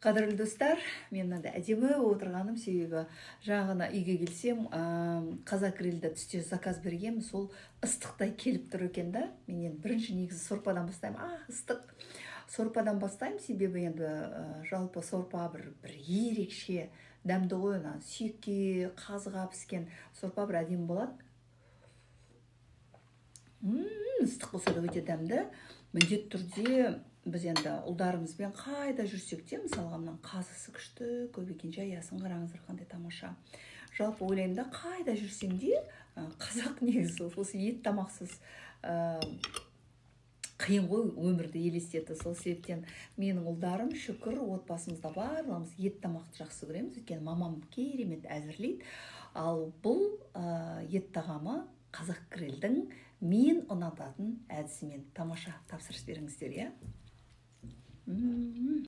Қадірлі достар, мен мынада әдемі отырғаным себебі жаңа үйге келсем, қазақ грильда түсте заказ бергенмін, сол ыстықтай келіп тұр екен да. Мен енді бірінші негізі сорпадан бастаймын. Ыстық. Сорпадан бастаймын себебі енді жалпы сорпа бір ерекше дәмді ғой, сүйекке, қазыға піскен сорпа бір әдемі болады. Ыстық болса да өте дәмді. Міндетті түрде біз енді ұлдарымызбен қайда жүрсек те, мысалға мына қазысы күшті көп екен, жаясын қараңыздар қандай тамаша. Жалпы ойлаймын да, қайда жүрсем де қазақ негізі осы ет тамақсыз қиын ғой өмірді елестетті. Сол себептен менің ұлдарым шүкір отбасымызда барлығымыз ет тамақты жақсы көреміз, өйткені мамам керемет әзірлейді. Ал бұл ет тағамы қазақ грильдің мен ұнататын әдісімен тамаша. Тапсырыс беріңіздер, иә?